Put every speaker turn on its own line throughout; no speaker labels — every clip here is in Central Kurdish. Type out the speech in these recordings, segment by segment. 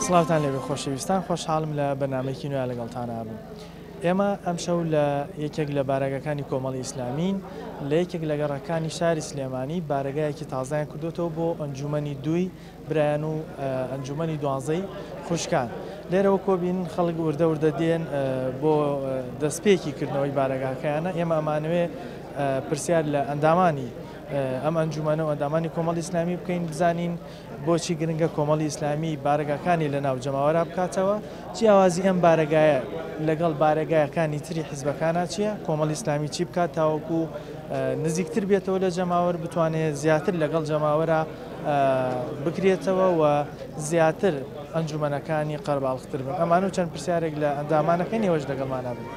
سڵاوتان لێبێ خۆشەویستان، خۆشحاڵم لە بەرنامەیەکی نوێ لەگەڵتانە بووم. ئێمە ئەمشەو لە یەکێک لە بارگەکانی کۆمەڵی ئیسلامین لە یەکێک لە گەڕەکانی شاری سلێمانی بارگایەکی تازایان کردوتەوە بۆ ئەنجومەنی دووی برایان و ئەنجومەنی دوانزەی خوشکان. لێرەوە کۆبین خەڵک وردە وردە دێن بۆ دەستپێکی کردنەوەی بارگاکەیانە. ئێمە ئەمانوێ پرسیار لە ئەندامانی ئەم ئەنجومەنە و ئەندامانی کۆمەڵی ئیسلامی بکەین، بزانین بۆچی گرنگە کۆمەڵی ئیسلامی بارگاکانی لە ناو جەماوەرە بکاتەوە، جیاوازی ئەم بارگایە لەگەڵ بارگایەکانی تری حیزبەکانە چییە، کۆمەڵی ئیسلامی چی بکات تاوەکو نزیکتر بێتەوە لە جەماوەر، بتوانێت زیاتر لەگەڵ جەماوەرە بکرێتەوە و زیاتر ئەنجومەنەکانی قەرباڵختر بن. ئەمان و چەند پرسیارێک لە ئەندامانەکەی نێوەش لەگەڵمانە بن.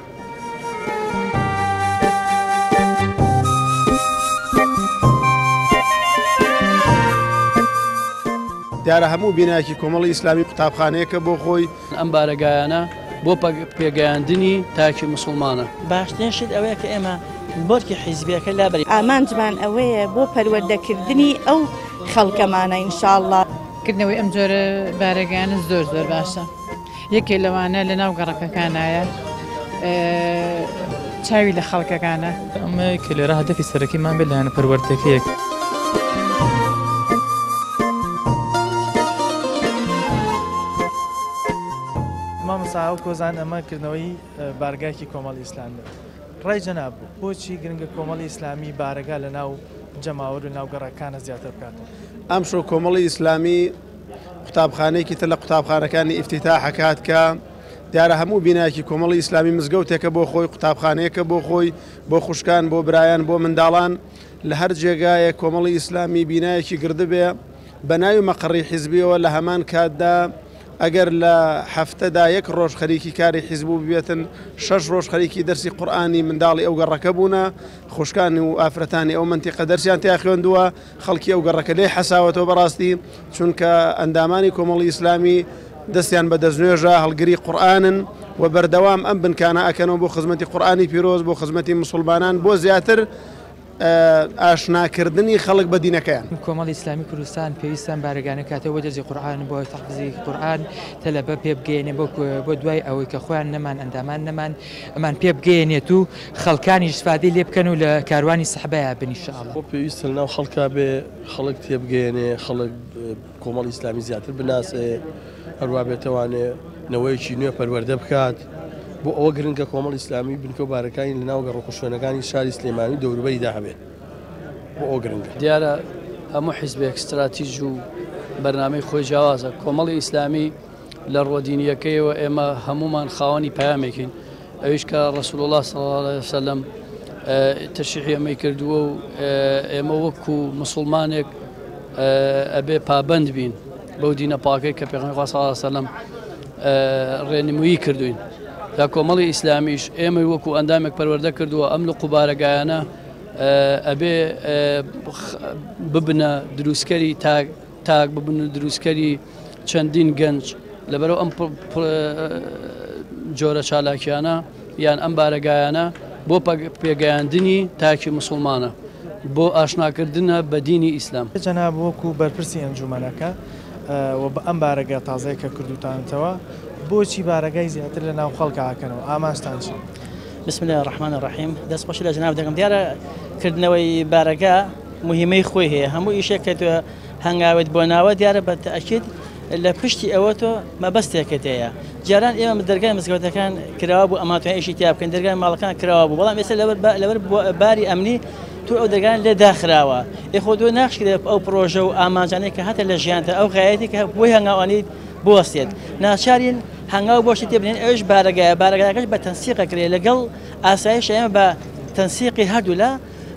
دیارە هەموو بینایەکی کۆمەڵی ئیسلامی قوتابخانەیەکە بۆ خۆی
ئەم بارەگایانە بۆ پێگەیاندنی تاکی مسلمانە.
باشترین شت ئەوەیە کە ئێمە بۆرکی حیزبیەکە لابەری
ئامانجمان ئەوەیە بۆ پەروەردەکردنی ئەو خەڵکەمانە ئینشاءالله.
کردنەوەی ئەم جۆرە بارەگایانە زۆر باشە. یەکێ لەوانە لە ناو گەڕەکەکانایە چاوی لە خەڵکەکانە.
ئەمە کە لێرە هەدەفی سەرەکیمان بێت لایەنە پەروەردەکەیەک.
مامۆستا کۆزان ئەمە کردنەوەی بارگایکی کۆمەڵی ئیسلامی. ڕای جەناب بۆچی گرنگە کۆمەڵی ئیسلامی بارگا لە ناو جەماوەر و ناو گەڕەکانە زیاتر بکاتەوە؟
ئەمشۆ کۆمەڵی ئیسلامی قوتابخانەیەکی تر لە قوتابخانەکانی ئیفتیتاحەکات کە دیارە هەموو بینایەکی کۆمەڵی ئیسلامی مزگەوتێکە بۆ خۆی، قوتابخانەیەکە بۆ خۆی، بۆ خوشکان، بۆ برایان، بۆ منداڵان. لە هەر جێگایە کۆمەڵی ئیسلامی بینایەکی گردبێ بە ناوی مەقڕی حیزبیەوە لە هەمان کاتدا ئەگەر لە هەفتەدا یەک ڕۆژ خەریکی کاری حیزبوو ببێتن، 6 ڕۆژ خەریکی دەرسی قورئانی منداڵی ئەو گەڕەکە بوونە، خوشکانی و ئافرەتانی ئەو منتیقە دەرسیان تیا خوێندووە، خەڵکی ئەو گەڕەکە لێ حەساوەتەوە بەڕاستی، چونکە ئەندامانی کۆمەڵی ئیسلامی دەستیان بە دەستنوێژە هەڵگری قورئانن و بەردەوام ئەم بنکانە ئەکەنەوە بۆ خزمەتی قورئانی پیرۆز، بۆ خزمەتی مسلمانان، بۆ زیاتر ئاشناکردنی خەڵک بە دینەکەیان.
کۆمەڵی ئیسلامی کوردستان پێویستان بارگانە کاتەوە بۆ دەرسی قورئان بۆ تەحفیزی قورئان تەلەبە پێ بگەێنێ بۆ دوای ئەوەی کە خۆیان نەمان ئەندامان نەمان ئەمان پێ بگەێنێت و خەڵکانی ئیسفادەی لێ بکەن و لە کاروانی سەحبەیە بن ئینشاءالله.
بۆ پێویستە لەناو خەڵکا بێ خەڵک تێبگەێنێ، خەڵک کۆمەڵی ئیسلامی زیاتر بناسێ، هەروە بێتوانێ نەوەیەکی نوێ پەروەردە بکات. بۆ ئەوە گرنگە کۆمەڵی ئیسلامی بنکە و بارەکانی لە ناو گەڕۆ شوێنەکانی شاری سلێمانی دەوروبەریدا هەبێت. بۆ ئەو گرنگە دیارە هەموو حیزبێک استراتیژ و بەرنامەی خۆی جیاوازە. کۆمەڵی ئیسلامی لە ڕۆدینیەکەیەوە ئێمە هەمومان خاوەنی پەیامێکین، ئەویش کە ڕەسوول الله صلی الله علیه وسلم تەشریحی ئەمەی کردووە و ئێمە وەکو مسلمانێک ئەبێ پابەند بین بەو دینە پاکەی کە پێغەمبەر صلی الله علیه وسلم ڕێنمویی کردوین. لە کۆمەڵی ئیسلامیش ئێمە وەکو ئەندامێک پەروەردە کردووە ئەم لە قوبارەگایانە ئەبێ ببنە دروستکەری تاک ببن دروستکەری چەندین گەنج لەبەرەوە ئەم جۆرە چالاکیانە یان ئەم بارەگایانە بۆ پێگەیاندنی تاکی مسلمانە، بۆ ئاشناکردنە بە دینی ئیسلام.
جەناب وەکو بەرپرسی ئەنجومەنەکە و بە ئەم بارەگە تازەیە کە کردوتانەوە بۆچی بارەگای زیاتر لە ناو خەڵکەکەنەوە؟ ئاماژتان چی؟
بسم الله الرحمن الرحیم. دەستخۆشی لە جەناب دەکەم. دیارە کردنەوەی بارەگا مهمەی خۆی هەیە، هەموو ئیشێک کە تۆ هەنگاوت بۆ ناوە دیارە بە تەئەکید لە پشتی ئەوە تۆ مەبەستێکت هەیە. جاران ئێمە دەرگای مزگەوتەکان کراوە بوو ئەماتوان ئیشی تیا بکەن، دەرگای ماڵەکان کراوە بوو، بەڵام ئێستا لەبەر باری ئەمنی تو ئەو دەرگان لێ داخراوە. خۆ تۆ ناخشکرێت ئەو پرۆژە و ئامانجانەی کە هەتە لە ژیانتە ئەو غایەتی کە بۆی هەنگاوانیت بوەستێت ناچارین هەنگاو بۆشی تێبنێن. ئەوش بارەگایەکەش بە تەنسیقەکرێت لەگەڵ ئاسایش ئێمە بە تەنسیقی هەردوو لە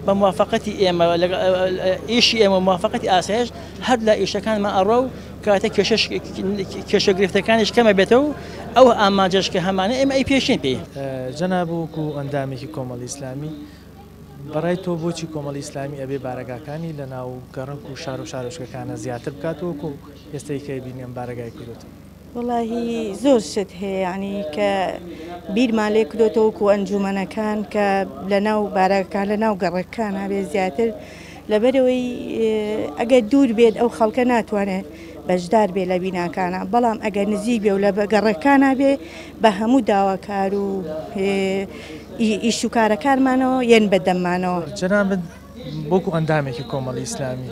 بە موافقەتی ئێمە ئیشی ئێمە موافقەتی ئاسایش هەر لە ئیشەکانمان ئەڕۆ و کاتە کێشە گرفتەکانیش کەمە بێتەوە و ئەو ئامانجەش کە هەمانە ئێمە ئەی پێشین پێی.
جەناب وەکو ئەندامێکی کۆمەڵی ئیسلامی بەڕای تۆ بۆچی کۆمەڵی ئیسلامی ئەبێ بارەگاکانی لە ناو گەڕک و شار و شارۆچکەکانە زیاتر بکاتەوەکو ئێستای کە بینیم بارەگای کردوتەوە؟
وڵاهی زۆر شت هەیە، ینی کە بیرمان لێ کردوتەوە و ئەنجومەنەکان کە لە ناو بارەکان لە ناو گەڕەکان هەبێ زیاتر لەبەرەوەی ئەگەر دوور بێت ئەو خەڵکە ناتوانێت بەشدار بێ لە بیناکانە بەڵام ئەگەر نزیک بێ و لە گەڕەکانە بێ بە هەموو داواکار و ئیشوکارەکانمانەوە یەن بەدەممانەوە
جەنابەت بۆکو ئەندامێکی کۆمەڵی ئیسلامی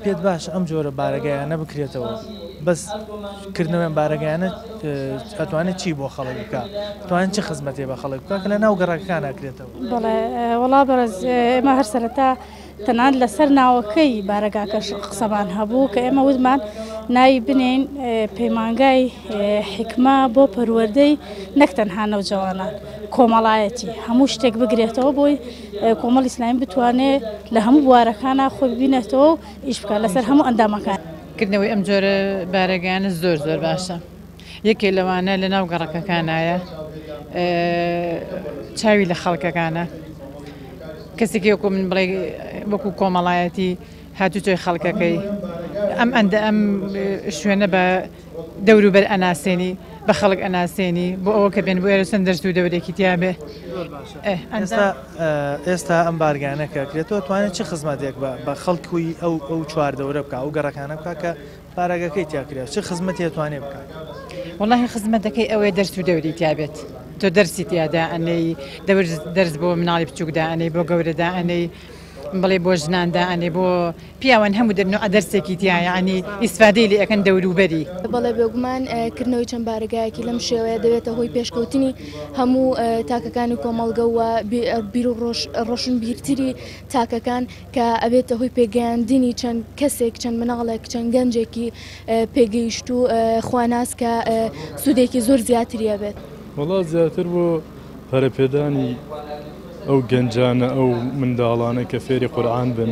پێت باش ئەم جۆرە بارەگایانە بکرێتەوە بەس کردنەوەیان بارەگایانە ئەتوانێت چی بۆ خەڵک بکە توانێت چه خزمەتێ بە خەڵک بکە کە لە ناو گەڕەکان ئەکرێتەوە
بەڵێ وەڵا بەڕێز ئێمە هەر سەرەتا تەنان لەسەر ناوەکەی بارەگاکەش قسەمان هەبوو کە ئێمە وتمان ناوی بنین پەیمانگای حکمە بۆ پەروەردەی نەک تەنها نەوجەوانان کۆمەڵایەتی هەموو شتێک بگرێتەوە بۆی کۆمەڵی ئیسلامی بتوانێت لە هەموو بوارەکانە خۆی ببینێتەوە و ئیش بکات لەسەر هەموو ئەندامەکان
کردنەوەی ئەم جۆرە بارەگەیانە زۆر باشە یەکێ لەوانە لە ناو گەڕەکەکانایە چاوی لە خەڵکەکانە کەسێکی وەکو من بڵێ وەکو کۆمەڵایەتی هاتووتۆی خەڵکەکەی ئەم شوێنە بە دەوروبەر ئەناسێنی بە خەڵک ئەناسێنی بۆ ئەوە کە بێن بۆ ئێرە چەند دەرس و دەورێکی تیاابێ
ئێستا ئەم بارگانەکە کرێتەوە توانێت چه خزمەتێک بە خەڵکوی ئەو چوار دەورە بکە ئەو گەڕەکانە بکە کە پارەگەکەی تیاکرێت چه خزمەتی توانێت بکات
وڵی خزمەتەکەی ئەوەیە دەرس و دەوری تیابێت تۆ دەرسی تیادا ئەنەی دەرس بۆ مناڵی بچووکدا ئەنەی بۆ گەورەدا ئەنەی بڵێ بۆ ژناندا ئەنێ بۆ پیاوان هەموو دەرنەوە دەرسێکی تایە ینی ئیسفادەی لێ ئەەکەن دەوروبەری
بەڵێ بێگومان کردنەوەی چەند بارگایەکی لەم شێوەیە دەوێتە هۆی پێشکەوتنی هەموو تاکەکانی کۆمەڵگەوە بیر و ڕۆشن بیرتری تاکەکان کە ئەبێتە هۆی پێگەیاندنی چەند کەسێک چەند مناڵێک چەند گەنجێکی پێگەیشت و خواناس کە سوودێکی زۆر زیاتریە بێت
وڵا زیاتر بۆ پەرەپێدانی ئەو گەنجانە ئەو منداڵانە کە فێری قورئان بن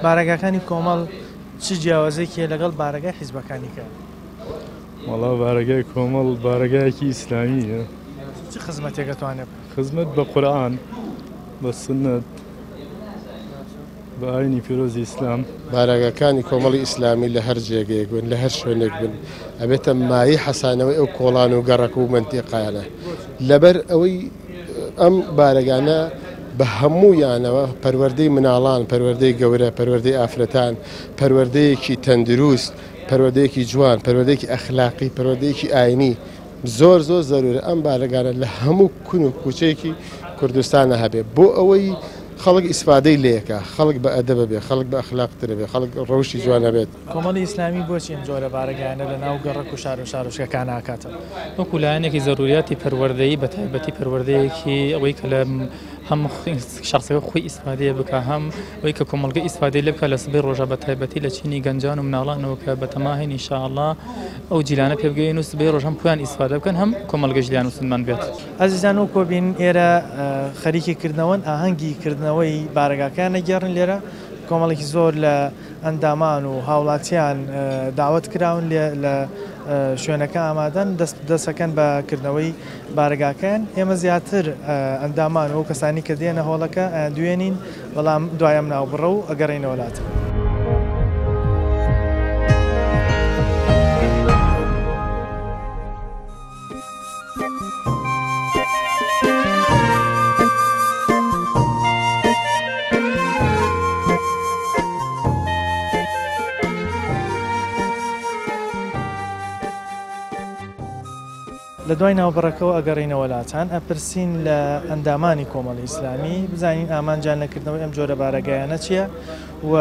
بارەگاکانی کۆمەڵ چ جیاوازێکی لەگەڵ بارەگای حیزبەکانی کە
وڵا بارەگای کۆمەڵ بارەگایەکی ئیسلامیە
چ خزمەتێکە توانێت
خزمەت بە قورئان بە سنەت بە ئاینی پیرۆزی ئیسلام
بارەگاکانی کۆمەڵی ئیسلامی لە هەر جێگەیەک بن لە هەر شوێنێک بن ئەبێتە مایی حەسانەوەی ئەو کۆڵان و گەڕەک و منتیقایانە لەبەر ئەوەی ئەم بارەگانە بە هەموویانەوە پەروەردەی مناڵان پەروەردەی گەورە پەروەردەی ئافرەتان پەروەردەیەکی تەندروست پەروەردەیەکی جوان پەروەردەیەکی ئەخلاقی پەروەردەیەکی ئاینی زۆر زەرورە ئەم بارەگانە لە هەموو کون و کوچەیەکی کوردستانە هەبێ بۆ ئەوەی خەڵک ئیسفادەی لێەکە خەڵک بە ئەدەبە بێ خەڵک بە ئەخلاقترە بێ خەڵک ڕەوشی جوانە بێت
کۆمەڵی ئیسلامی بۆچی ئەم جۆرە بارەگایانە لە ناو گەڕەک و شار و شارۆچکەکان ناکاتەوە
وەکو لایەنێکی زەروریاتی پەروەردەیی بە تایبەتی پەروەردەیەکی ئەوەی کە لە هەم شخصەکە خۆی ئیسفادەیە بکە هەم ئەوەی کە کۆمەڵگە ئیسفادەی لێ بکە لە سبەی ڕۆژە بە تایبەتی لە چینی گەنجان و مناڵانەوە کە بە تەماهین ئینشاءالله ئەو جیلانە پێ بگەین و سبەی ڕۆژ هەم خۆیان ئیسفادە بکەن هەم کۆمەڵگە ژیان و سلمان بێت
ئازیزان و کۆبین ئێرە خەریکی کردنەوەن ئاهەنگی کردنەوەی بارەگاکانە گێڕن لێرە کۆمەڵێکی زۆر لە ئەندامان و هاوڵاتیان داوت کراون لە شوێنەکە ئامادەن دەسەکەن بەکردنەوەی بارگاکان ئێمە زیاتر ئەندامان و کەسانی کە دێنە هۆڵەکە دوێنین بەڵام دوایم ناو بڕە و ئەگەڕینە وڵات. لە دوای ناوبڕەکەەوە ئەگەڕینە وڵاتان ئەپرسین لە ئەندامانی کۆمەڵی ئیسلامی بزانین ئامانجان لەکردنەوەی ئەم جۆرە بارەگایانە چییە و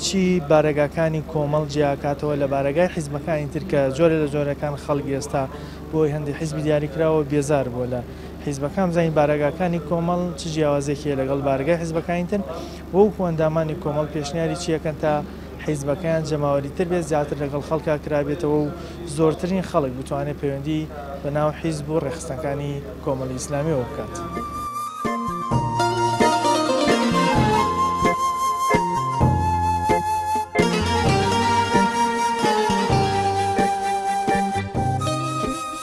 چی بارەگاکانی کۆمەڵ جیاکاتەوە لە بارەگای حیزبەکانی ترکە جۆرە لە جۆرەکان خەڵکی ئێستا بۆی هەندی حیزبی دیاریکراوە بێزار بۆ لە حیزبەکان بزانین بارەگاکانی کۆمەڵ چ جیاوازێکیە لەگەڵ بارگای حیزبەکانی تر وەکو ئەندامانی کۆمەڵ پێشنیاری چیەکەن تا حیزبەکان جەماوەریتر بێت زیاتر لەگەڵ خەڵکا کرابێتەوە و زۆرترین خەڵک بتوانێت پەیوەندی بە ناو حیزب و ڕێخستەکانی کۆمەڵی ئیسلامیەوە بکات.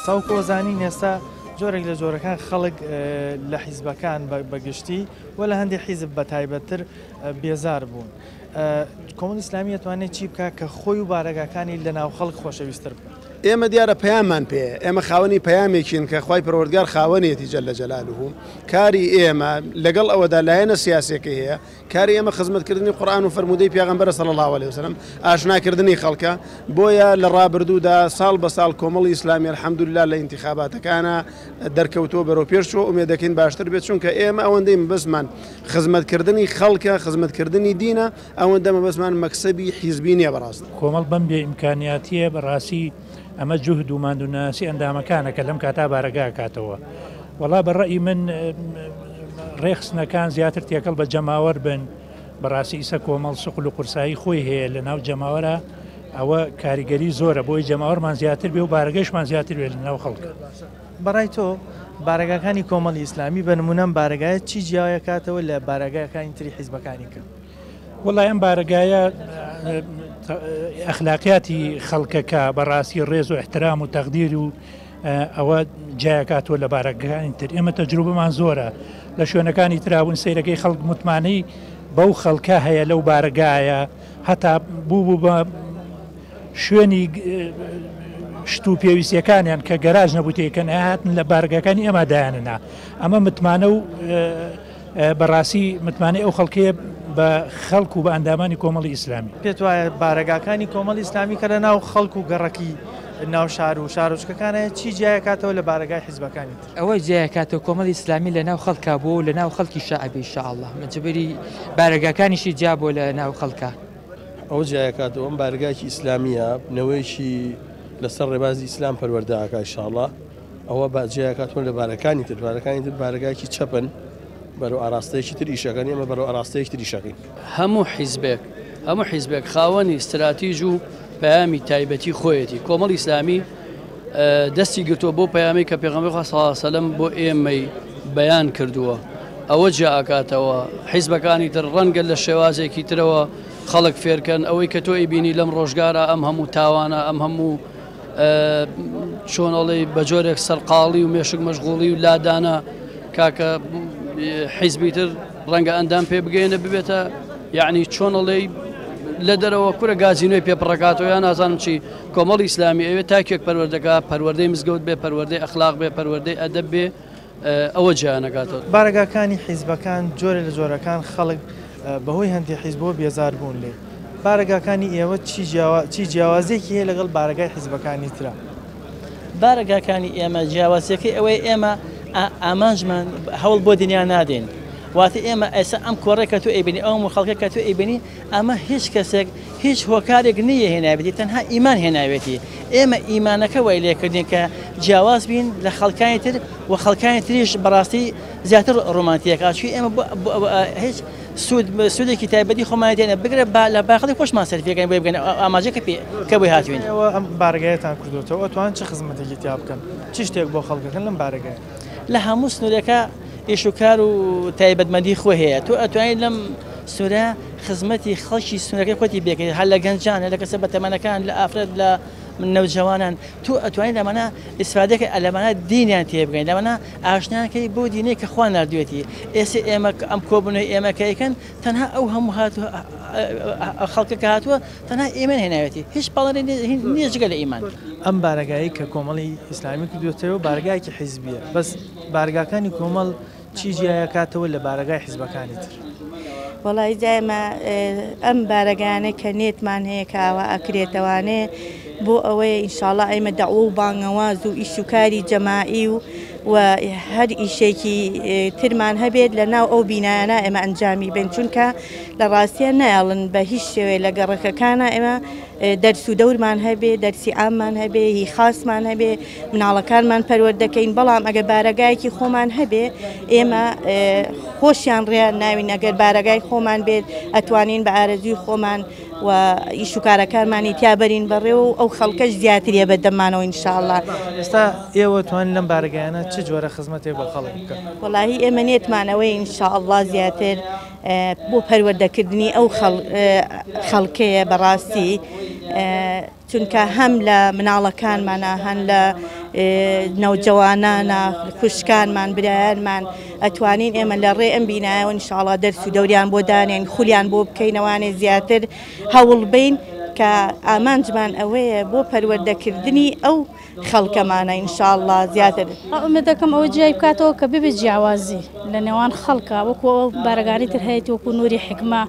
ساوکۆزانین ئێستا جۆرێک لە جۆرەکان خەڵک لە حیزبەکان بەگشتی و لە هەندێک حیزب بە تایبەتتر بێزار بوون. کۆمەڵی ئیسلامی دەتوانێت چی بکات کە خۆی و بارەگاکانی لە ناو خەڵک خۆشەویستتر بکات؟
ئێمە دیارە پەیاممان پێ ئێمە خاوەنی پەیامێکین کە خوای پەروەردگار خاوەنێتی جەلە جەلالوه کاری ئێمە لەگەڵ ئەوەدا لایەنە سیاسێکی هەیە کاری ئێمە خزمەتکردنی قورئان و فەرموودەی پێغەمبەر صلی الله علیه وسلم ئاشناکردنی خەڵکە بۆیە لە ڕابردوودا ساڵ بە ساڵ کۆمەڵی ئیسلامی الحەمدولله لە ئینتیخاباتەکانە دەرکەوتۆ بەرەو پێشەوە ئومێد دەکەین باشتر بێت چونکە ئێمە ئەوەندەی مەبەستمان خزمەتکردنی خەڵکە خزمەتکردنی دینە ئەوەندە مەبەستمان مەکسەبی حیزبی نییە بەڕاست
کۆمەڵ بەم بێ ئیمکانیاتیە بەڕاستی ئەمە جوهد و ماندوناسی ئەندامەکانە کە لەم کاتا بارەگا کاتەوە وەڵا بەڕێی من ڕێخستنەکان زیاتر تێکەڵ بە جەماوەەر بن بەڕاستی ئیسە کۆمەڵ سوقل و قورسایی خۆی هەیە لە ناو جەماوەرە ئەوە کاریگەری زۆرە بۆی جەماوەرمان زیاتر بێ و بارگەشمان زیاتر بێت لە ناو خەڵکە
بەڕای تۆ بارگاکانی کۆمەڵی ئیسلامی بە نمونەم بارگایە چی جیاوایە کاتەوە لە بارگایەکانی تری حیزبەکانی کە
وەڵای ئەم بارگایە ئەخلاقیاتی خەڵکەکە بەڕاستی ڕێز و احترام و تەقدیر و ئەوە جایکاتوە لە بارەکانی تر ئێمە تەجروبەمان زۆرە لە شوێنەکانی ترابوون سەیرەکەی خەڵک متمانەی بەو خەڵکە هەیە لەو بارگایە هەتا بوو بە شوێنی شت و پێویستیەکانیان کە گەراژ نەبووتێکەن هاتن لە بارگەکانی ئێمە دایاننا ئەمە متمانە و بەڕاستی متمانەی ئەو خەڵکەیە بە خەڵک و بە ئەندامانی کۆمەڵی ئیسلامی
پێت وایە بارگاکانی کۆمەڵی ئیسلامی کە لە ناو خەڵک و گەڕەکی ناو شار و شارۆچکەکانە چی جایکاتەوە لە بارگای حیزبەکانی تر
ئەوەی جایکاتەوە کۆمەڵی ئیسلامی لە ناو خەڵکا بوو لە ناو خەڵکی شعبی ئینشاءالله مجبوری بارگاکانیشی جا بۆ لە ناو خەڵکە
ئەو جایکاتەوە ئەم بارگایکی ئیسلامیە بنەوەیکی لەسەر ڕێبازی ئیسلام پەروەردەکە ئینشاءالله ئەوە جایکاتەوە لە بارەکانی تر بارگایکی چەپن بەرەو ئاراستەیەکی تر ئیشەکەن ئێمە بەرەو ئاراستەیەکی تر ئیشەکەین
هەموو حیزبێک خاوەنی استراتیژ و پەیامی تایبەتی خۆیەتی کۆمەڵی ئیسلامی دەستی گرتووە بۆ پەیامی کە پێغەمبەر صلی الله علیه و سلم بۆ ئێمەی بەیان کردووە ئەوە جاکاتەوە حیزبەکانی تر ڕەنگە لە شێوازێکی ترەوە خەڵک فێرکەن ئەوەی کە تۆ ئەیبینی لەم ڕۆژگارە ئەم هەموو تاوانە ئەم هەموو چۆنەڵی بە جۆرێک سەرقاڵی و مێشک مەشغوڵی و لادانە کاکە حیزبی تر ڕەنگە ئەندام پێ بگەێنە ببێتە یعنی چۆنەڵی لە دەرەوە کورە گازینۆی پێپڕکاتەوە یان نازانم چی کۆمەڵی ئیسلامی ئەوێ تاکێک پەروەردەکە پەروەردەی مزگەوت بێ پەروەردەی ئەخلاق بێ پەروەردەی ئەدەب بێ ئەوە جیانەکاتەوە
بارگاکانی حیزبەکان جۆرە لە جۆرەکان خەڵک بەهۆی هەندێک حیزبەوە بێزار بوون لێ بارگاکانی ئێوە چی جیاوازێکی هەیە لەگەڵ بارگای حیزبەکانی ترە
بارگاکانی ئێمە جیاوازەکەی ئەوەی ئێمە ئامانجمان هەوڵ بۆ دنیا نادێن واتی ئێمە ئێستا ئەم کۆڕێکە تو ئەیبینی ئەو خەڵکە کە تو ئەیبینی ئەمە هیچ کەسێک هیچ هۆکارێک نییە هێناوێتی تەنها ئیمان هێناوێتی ئێمە ئیمانەکە وای لێکردین کە جیاواز بین لە خەڵکانی تر و خەڵکانی تریش بەڕاستی زیاتر ڕۆمانتیەکە چی ئێمە هیچ سوودێکی تایبەتی خۆمان دێنە بگرە لە باخەڵی خۆشمان سەرفیەکەین بۆ بگەن ئاماژەکە کە بۆی هاتوین
ئەوە ئەم بارگایەتان کردوتەوە ئەتوان چه خزمەتێکی تیا بکەن چ شتێک بۆ خەڵکەکەن لەم بارگای
لە هەموو سنوورەکە ئیشوکار و تایبەتمەندی خۆ هەیە تو ئەتوانیت لەم سوورە خزمەتی خەڵکی سنوورەکەی خۆتی بێکەیت هەر لە گەنجان لە کەسە بەتەمەنەکان لە ئافرەت لە نەوجەوانان تو ئەتوانیت لەمانە ئیسفادەکە لەمانە دینیان تێبگەین لەمانە ئاشنیانکەی بۆ دینەی کە خوا نردوێتی ئێستا ئێمە ئەم کۆبوونەوەی ئێمەکەیکەن تەنها ئەو هەموو خەڵکەکە هاتووە تەنها ئێمە هێناوێتی هیچ پاڵێ نییە جگە لە ئیمان
ئەم بارگایی کە کۆمەڵی ئیسلامی کردوێتەوە بارگایکی حیزبیە بەس بارگاکانی کۆمەڵ چی جیایەکاتەوە لە بارگای حیزبەکانی تر
وڵی دایمە ئەم بارەگانە کە نێتمان هەیە کاوە ئەکرێتەوانێ بۆ ئەوەیە ئینشاءڵڵا ئەمە دەعوە و بانگەواز و ئیشوکاری جەماعی و هەر ئیشێکی ترمان هەبێت لە ناو ئەو بینایانە ئێمە ئەنجامی بن چونکە لە ڕاستیان نایڵن بە هیچ شێوەیە لە گەڕەکەکانە ئێمە دەرس و دەورمان هەبێ دەرسی ئاممان هەبێ هی خاصمان هەبێ مناڵەکانمان پەروەردەکەین بەڵام ئەگەر بارەگایەکی خۆمان هەبێ ئێمە خۆشیان ڕێیان ناوین ئەگەر بارەگای خۆمان بێت ئەتوانین بە ئارەزوی خۆمان و ئیشوکارەکانمانی تیابەرین بەڕێ و ئەو خەڵکەش زیاتریە بەدەمانەوە ئینشاءڵڵا
ئێستا ئێوە توانین لەم بارەگایانە چ جۆرە خزمەتێک بۆ خەڵک بکەن
وەڵاهی ئێمە نێتمانەوەی ئینشاءڵڵا زیاتر بۆ پەروەردەکردنی ئەو خەڵکەیە بەڕاستی چونکە هەم لە مناڵەکانمانە هەن لە نەوجەوانانە خوشکانمان برایانمان ئەتوانین ئێمە لە ڕێ ئەم بینایەوە ئینشاءڵڵا دەرس و دەوریان بۆ دانێن خولیان بۆ بکەینەوانێ زیاتر هەوڵ بین کە ئامانجمان ئەوەیە بۆ پەروەردەکردنی ئەو خەڵکەمانە ئینشاءالله زیاتر.
ئەمە دەکەم ئەوە جیای بکاتەوە کە ببێت جیاوازی لە نێوان خەڵکە وەکو بارەگانی تر هەیەی وەکو نووری حکمە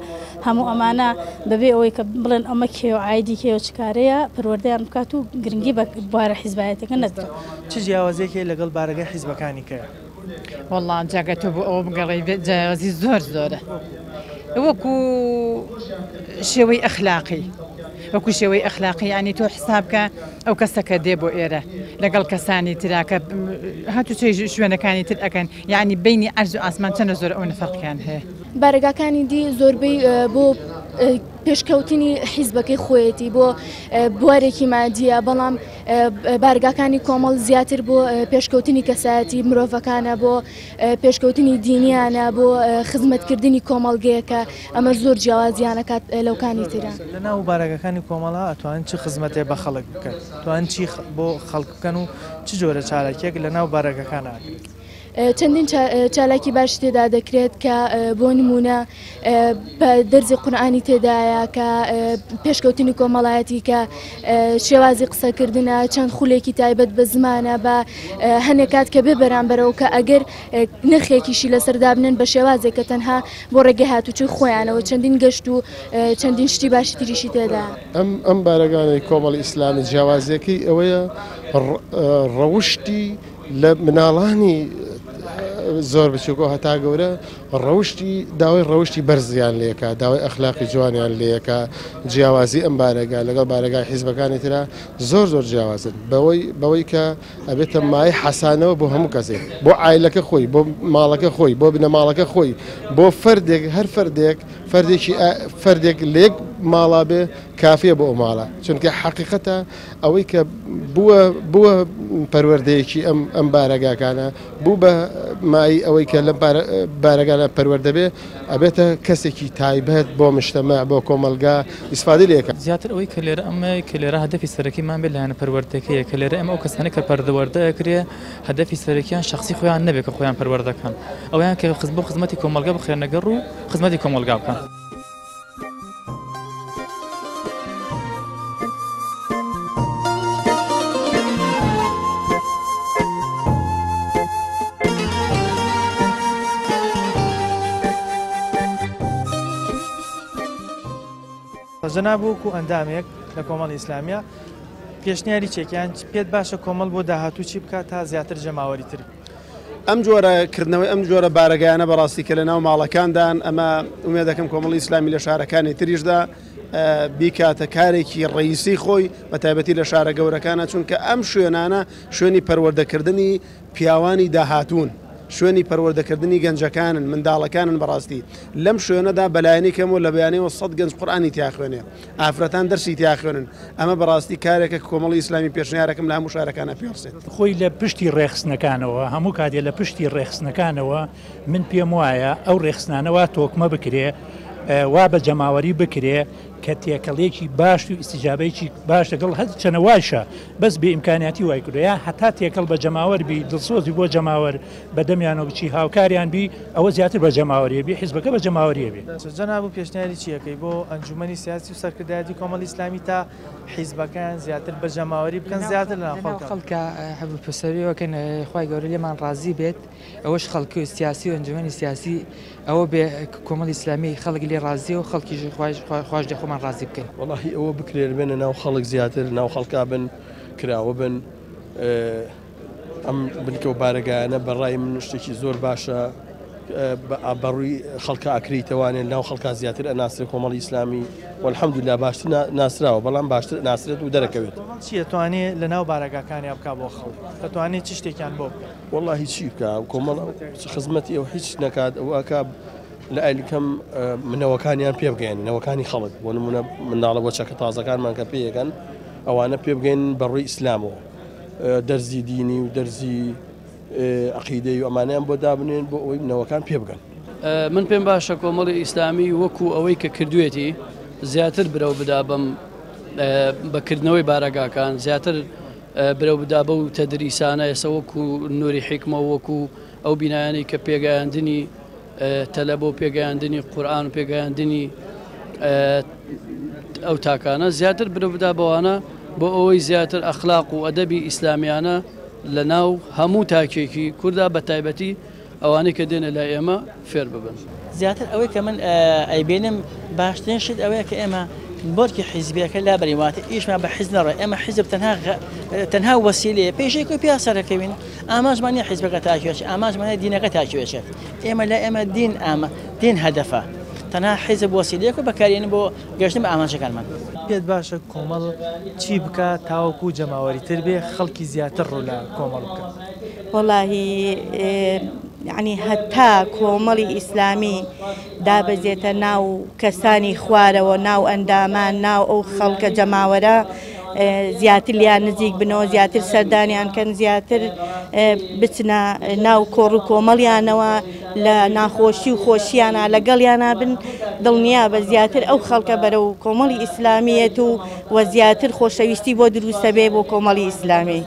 هەموو ئەمانە بەبێ ئەوەی کە بڵێن ئەمە کێ و عیدی کێ و چکارەیە پەروەردەیان بکات و گرنگی بە بوارە حیزبایەتەکە نەدرێت.
چ جیاوازێکی لەگەڵ بارەگای حیزبەکانی کە؟
والله جاگەتە بۆ ئەوە بگەڕی جیاوازی زۆرە وەکو شێوەی ئەخلاقی وەکو شێوەی ئەخلاقی ینی تۆ حسابکە ئەو کەسەکە دێ بۆ ئێرە لەگەڵ کەسانی تراکە هاتوچەی شوێنەکانی تر ئەەکەن یعنی بینی ئەرز و ئاسمان چەنە زۆر ئەو نەفەرقیان هەیە.
بارگاکانی دی زۆربەی بۆ پێشکەوتنی حیزبەکەی خۆیەتی بۆ بوارێکی مادیە بەڵام بارگاکانی کۆمەڵ زیاتر بۆ پێشکەوتنی کەسایەتی مرۆڤەکانە بۆ پێشکەوتنی دینیانە بۆ خزمەتکردنی کۆمەڵگەیەکە ئەمە زۆر جیاوازیانەکات لەوکانی ترە.
لەناو بارگەکانی کۆمەڵە ئەتوانن چ خزمەتێ بە خەڵک بکەن توان چی بۆ خەڵک بکەن و چ جۆرە چارەکێک لەناو بارگەکانە.
چەندین چالاکی باش تێدا دەکرێت کە بۆ نمونە بە دەرزی قورئانی تێدایە کە پێشکەوتنی کۆمەڵایەتی کە شێوازی قسەکردنە چەند خولێکی تایبەت بە زمانە بە هەنێک کات کە بێ بەرامبەرەوە کە ئەگەر نرخێکیشی لەسەردا بنن بە شێوازێک کە تەنها بۆ ڕێگەی هاتوچوی خۆیانەوە چەندین گەشت و چەندین شتی باشی تریشی تێدا.
ئەم بارەگانەی کۆمەڵی ئیسلامی جیاوازیەکەی ئەوەیە ڕەوشتی لە مناڵانی زۆر بچووکۆ هەتا گەورە ڕەوشتی داوای ڕەوشتی بەرزیان لێکە داوای ئەخلاقی جوانیان لێەکە جیاوازی ئەم بارەگا لەگەڵ بارەگای حیزبەکانی ترا زۆر جیاوازن بەوەی کە ئەبێتە مای حەسانەوە بۆ هەموو کەسێک بۆ عایلەکە خۆی بۆ ماڵەکە خۆی بۆ بنەماڵەکە خۆی بۆ فەردێک هەر فەردێک لێک ماڵا بێ کافیە بۆ ئەو ماڵە چونکە حەقیقەتە ئەوەی کە بووە پەروەردەیەکی ئەم بارەگاکانە بوو بە مای ئەوەی کە لە بارەگانە پەروەردە بێ ئەبێتە کەسێکی تایبەت بۆ مشتەمە بۆ کۆمەلگا ئیسفادەی لێکە
زیاتر ئەوەی کە لێرە ئەمە کە لێرە هەدەفی سەرەکیمان بێت لایەنە پەروەردەکەیە کە لێرە ئەمە ئەو کەسانە کە پەروەردەکرێ هەدەفی سەرەکیان شخصی خۆیان نەبێت کە خۆیان پەروەردەکەن ئەویان کە بۆ خزمەتی کۆمەلگا بخێنەگەڕ و خزمەتی کۆمەلگا بکەن.
جەنابووکو ئەندامێک لە کۆمەڵی ئیسلامیە پێشنیاری چێکیان پێت باشە کۆمەڵ بۆ داهاتوو چی بکات تا زیاتر جەماوەری تر
ئەم جۆرەکردنەوەی ئەم جۆرە بارەگایانە بەڕاستی کە لە ناو ماڵەکاندان ئەمە ئومێ دەکەم کۆمەڵی ئیسلامی لە شارەکانی تریشدا بیکاتە کارێکی ڕئیسی خۆی بە تایبەتی لە شارە گەورەکانە چونکە ئەم شوێنانە شوێنی پەروەردەکردنی پیاوانی داهاتوون شوێنی پەروەردەکردنی گەنجەکانن منداڵەکانن بەڕاستی لەم شوێنەدا بەلایەنی کەم و لە بەیانەوە 100 گەنج قورئانی تیا خوێنێ ئافرەتان دەرسی تیا خوێنن ئەمە بەڕاستی کارێکە کۆمەڵی ئیسلامی پێشنیارەکەم لە هەموو شارەکانە پێوەسێت
خۆی لە پشتی ڕێخستنەکانەوە هەموو کاتێ لە پشتی ڕێخستنەکانەوە من پێم وایە ئەو ڕێخستانەوە تۆکمە بکرێ وا بە جەماوەری بکرێ کە تێکەڵێکی باش و ئیسیجابەیەکی باش لەگەڵ هەر چەنە واشە بەس بێ ئیمکانیاتی وای کردویا هەتا تێکەڵ بە جەماوەر بی دڵسۆزی بۆ جەماوەر بە دەمیانەوە بچی هاوکاریان بی ئەوە زیاتر بە جەماوەریە بی حیزبەکە بە جەماوەریە بێ.
جەنابوو پێشنیاری چیەکەی بۆ ئەنجومەنی سیاسی و سەرکردایەتی کۆمەڵی ئیسلامی تا حیزبەکان زیاتر بە جەماوەری بکەن زیاتر لە
خەڵکە هەبوو پسەریەوەکەن خی گەورە لێمان ڕازی بێت ئەوەش خەڵکی سیاسی و ئەنجومەنی سیاسی ئەوە بێ کۆمەڵی ئیسلامی خەڵک لێ ڕازی و خەڵکی خۆش دەخۆمان ڕازی بکەین.
واللهی ئەوە بکرێن بێنە ناو خەڵک زیاتر ناو خەڵکا بن کراوە بن ئەم بنکە و بارەگایانە بەڕای من شتێکی زۆر باشە بەڕووی خەڵکە ئەکریتەوانێن ناو خەڵکا زیاتر ئەناسر کۆمەڵی ئیسلامی والحەمدوللا باشتر ناسراوە بەڵام باشتر ناسرێت و دەرەکەوێت.
چیە توانێت لە ناو بارەگاکانی بکا بۆ خەڵک دەتوانێت چ شتێکیان بۆ
واللهی چی بکە کۆمەڵ خزمەتی ئەو هیچ نەکات ئەوەکە لە ئەلیکەم منەوەکانیان پێ بگەین نەوەکانی خەڵک بۆ نمونە منداڵە بۆ چەکە تازەکانمان کە پێیەکەن ئەوانە پێ بگەین بەڕووی ئیسلامەوە دەرزی دینی و دەرزی عەقیدەی و ئەمانیان بۆ دابنێن بۆ ئەوەی منەوەکان پێ بگەن.
من پێم باشە کۆمەڵی ئیسلامی وەکو ئەوەی کە کردوێتی زیاتر برەو بدا بەم بەکردنەوەی بارەگاکان زیاتر برەو بدا بە و تەدریسانە ئێستا وەکو نووری حیکمە وەکو ئەو بینایانی کە پێگەیاندنی تەلە بۆ پێگەیاندنی قورئان و پێگەیاندنی ئەو تاکانە زیاتر برە بدا بەوانە بۆ ئەوەی زیاتر ئەخلاق و ئەدەبی ئیسلامیانە لە ناو هەموو تاکێکی کووردا بە تایبەتی ئەوانەی کە دێنە لای ئێمە فێر ببن.
زیاتر ئەوەی کە من ئەیبێنم باشترین شت ئەوەیە کە ئێمە بۆرکی حیزبیەکە لا بەریواتە ئیشمان بە حیز نەڕێ ئێمە حیزب تەنها وەسیلەیە پێشێک و پیاسەرەکەوین ئاماژمانی حیزبەکە تاکوێت ئاماژمانی دینەکە تاکوێچێت ئێمە لا ئێمە دین هەدەفە تەنها حیزب وەسیلەیەک و بەکارێنی بۆ گەشتن بە ئاماژەکانمان.
پێت باشە کۆمەڵ چی بکە تاوەکو جەماوەری تر بێ خەڵکی زیاتر ڕوو لە کۆمەڵ بکە؟
وەڵاهی یعنی هەتا کۆمەڵی ئیسلامی دابەزێتە ناو کەسانی خوارەوە ناو ئەندامان ناو ئەو خەڵکە جەماوەرە زیاتر لیان نزیک بنەوە زیاتر سەردانیان کەن زیاتر بچنە ناو کۆڕ و کۆمەڵیانەوە لە ناخۆشی و خۆشییانە لەگەڵیانە بن دڵنیا بە زیاتر ئەو خەڵکە بەرە و کۆمەڵی ئیسلامیەت و زیاتر خۆشەویستی بۆ دروستە بێ بۆ کۆمەڵی ئیسلامی.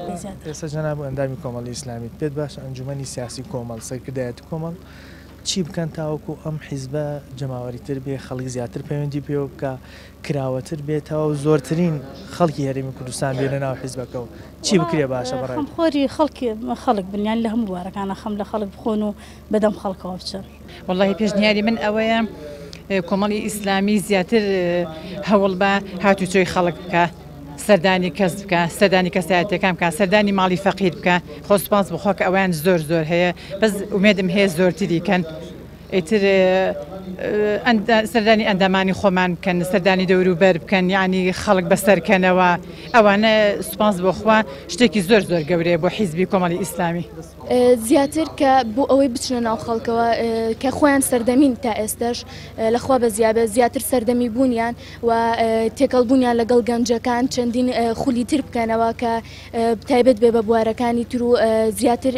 ئێستا جەناب ئەندامی کۆمەڵی ئیسلامی پێت باشە ئەنجومەنی سیاسی کۆمەڵ سەرکردایەتی کۆمەڵ چی بکەن تاوەکو ئەم حیزبە جەماوەری تر بێ خەڵک زیاتر پەیوەندی پێوە بکە کراوەتر بێتەوە و زۆرترین خەڵکی هەرێمی کوردستان بێنە ناو حیزبەکە و چی بکرێ باشە بەڕای
خۆری خەڵک بنیان لە هەموو بوارەکانە خەم لە خەڵک بخۆن و بەدەم خەڵکەوە بچن.
وەڵاهی پێشنیاری من ئەوەیە کۆمەڵی ئیسلامی زیاتر هەوڵ بە هاتوچۆی خەڵک بکە سەردانی کەس بکە سەردانی کەسایەتەکان بکە سەردانی ماڵی فەقیر بکە خۆسپاس بخۆ کە ئەویان زۆر هەیە بەس ئومێدم هەیە زۆرتری کەن ئیتر سەردانی ئەندامانی خۆمان بکەن سەردانی دەوروبەر بکەن یعنی خەڵک بەسەرکەنەوە ئەوانە سوپاس بۆخوا شتێکی زۆر گەورەیە بۆ حیزبی کۆمەڵی ئیسلامی.
زیاتر کە بۆ ئەوەی بچنە ناو خەڵکەوە کە خۆیان سەردەمین تا ئێستش لەخوا بە زیاتر سەردەمی بوونیان و تێکەڵبوونیان لەگەڵ گەنجەکان چەندین خولی تر بکەنەوە کە تایبەت بێ بە بوارەکانی تر و زیاتر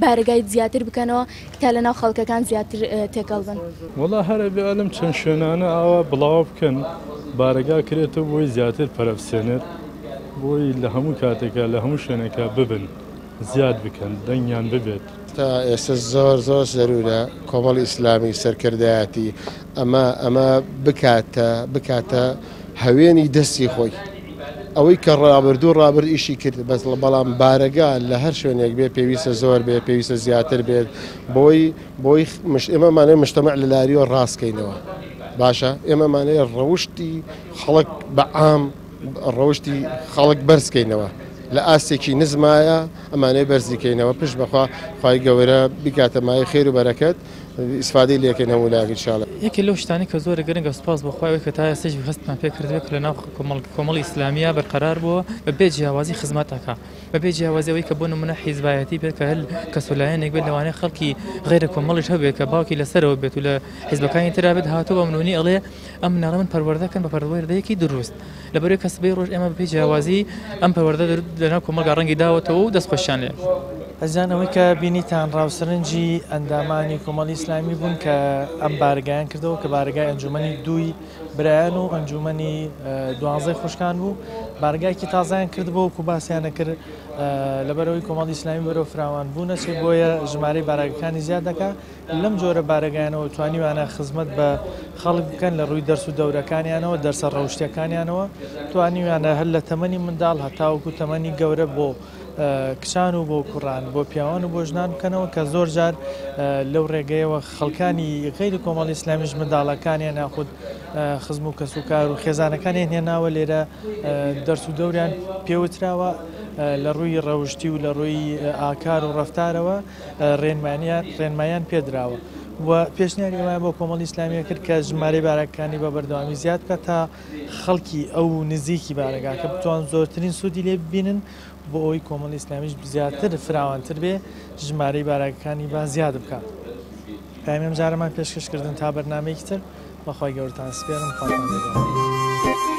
بارگای زیاتر بکەنەوە تا لە ناو خەڵکەکان زیاتر تێکەڵ بن.
وەڵا هەرە بێ ئەلم چەند شوێنانە ئاوا بڵاو بکەن بارگا کرێتەوە بۆی زیاتر پەرەفسێنەر بۆی لە هەموو کاتێکە لە هەموو شوێنێکە ببن زیاد بکەن دەنگیان ببێت.
تا ئێستا زۆر زەرورە کۆمەڵی ئیسلامی سەرکردایەتی ئەمە بکاتە هەوێنی دەستی خۆی ئەوەی کە ڕابرد ئیشی کرد بەس بەڵام بارەگا لە هەر شوێنێک بێ پێویستە زۆر بێ پێویستە زیاتر بێت بۆی ئێمەمانەیە مجتەمع لە لاریۆ ڕاستکەینەوە باشە ئێمەمانەیە ڕەوشتی خەڵک بەعام ڕەوشتی خەڵک بەرزکەینەوە لە ئاستێکی نزمایە ئەمانەی بەرزیکەینەوە پشت بەخوا خوای گەورە بیکاتە مای خێر و بەرەکەت ئیسفادەی لێکەین هەموو لاگەی ئینشاڵڵا.
یەکی لەو شتانی کە زۆر گرنگە سوپاس بەخوای کە تا ئێستاش هەستمان پێ کردوێت لە ناو کۆمەڵی ئیسلامیە بەرقەرار بووە بەبێ جیاوازی خزمەتەکە بەبێ جیاوازیەوەی کە بۆ نمونە حیزبایەتی بێت کە هەل کەسولایەنێک بێت لەوانەیە خەڵکی غیرە کۆمەڵیش هەبێت کە باوکی لەسەرەوە بێت و لە حیزبەکانی ترا بێت هاتووە بە منونی ئەڵێ ئەم مناڵە من پەروەردەکەن بە پەروەردەیەکی دروست لەبەرەوەی کەسبەی ڕۆژ ئێمە بەپێی جیاوازی ئەم پەروەردە لەناو کۆمەڵگا ڕەنگی داوەتەوە و دەستخۆشیان لێ.
ئەزانەوەی کە بینیتان ڕاوسەرنجی ئەندامانی کۆمەڵی ئیسلامی بوون کە ئەم بارگایان کردەوە کە بارگای ئەنجومەنی دووی برایان و ئەنجومەنی دوانزەی خوشکان بوو بارگایکی تازایان کردبوو و باسییانە کرد لەبەرەوەی کۆمەڵی ئیسلامی بەرەو فراوان بوو نەچێت بۆیە ژمارەی بارگەکانی زیاد دەکات لەم جۆرە بارگایانەوە توانیوانە خزمەت بە خەڵک بکەن لە ڕووی دەرس و دەورەکانیانەوە دەرسە ڕەوشتیەکانیانەوە توانیوانە هەر لە تەمەنی منداڵ هەتاوەکو تەمەنی گەورە بۆ کچان و بۆ کوڕان بۆ پیاوان و بۆ ژنان بکەنەوە کە زۆر جار لەو ڕێگەیەوە خەڵکانی غیری کۆمەڵی ئیسلامیش منداڵەکانیان یاخود خزم و کەسوکار و خێزانەکانیان هێناوە لێرە دەرس و دەوریان پێوتراوە لە ڕووی ڕەوشتی و لە ڕووی ئاکار و ڕەفتارەوە ڕێنمایان پێدراوە و پێشنیاری وایە بۆ کۆمەڵی ئیسلامیە کرد کە ژمارەی بارەکانی بە بەردەوامی زیاد بکە تا خەڵکی ئەو نزیکی بارەکە بتوان زۆرترین سوودی لێ ببینن بۆ ئەوی کۆمەڵی ئیسلامیش زیاتر فراوانتر بێ ژمارەی بارەکانی با زیاد بکات. پایمێم جارەمان پێشکەشکردن تا بەرنامەیەکی تر بەخوای گەورەتان سپێرم خۆتان لێبێ.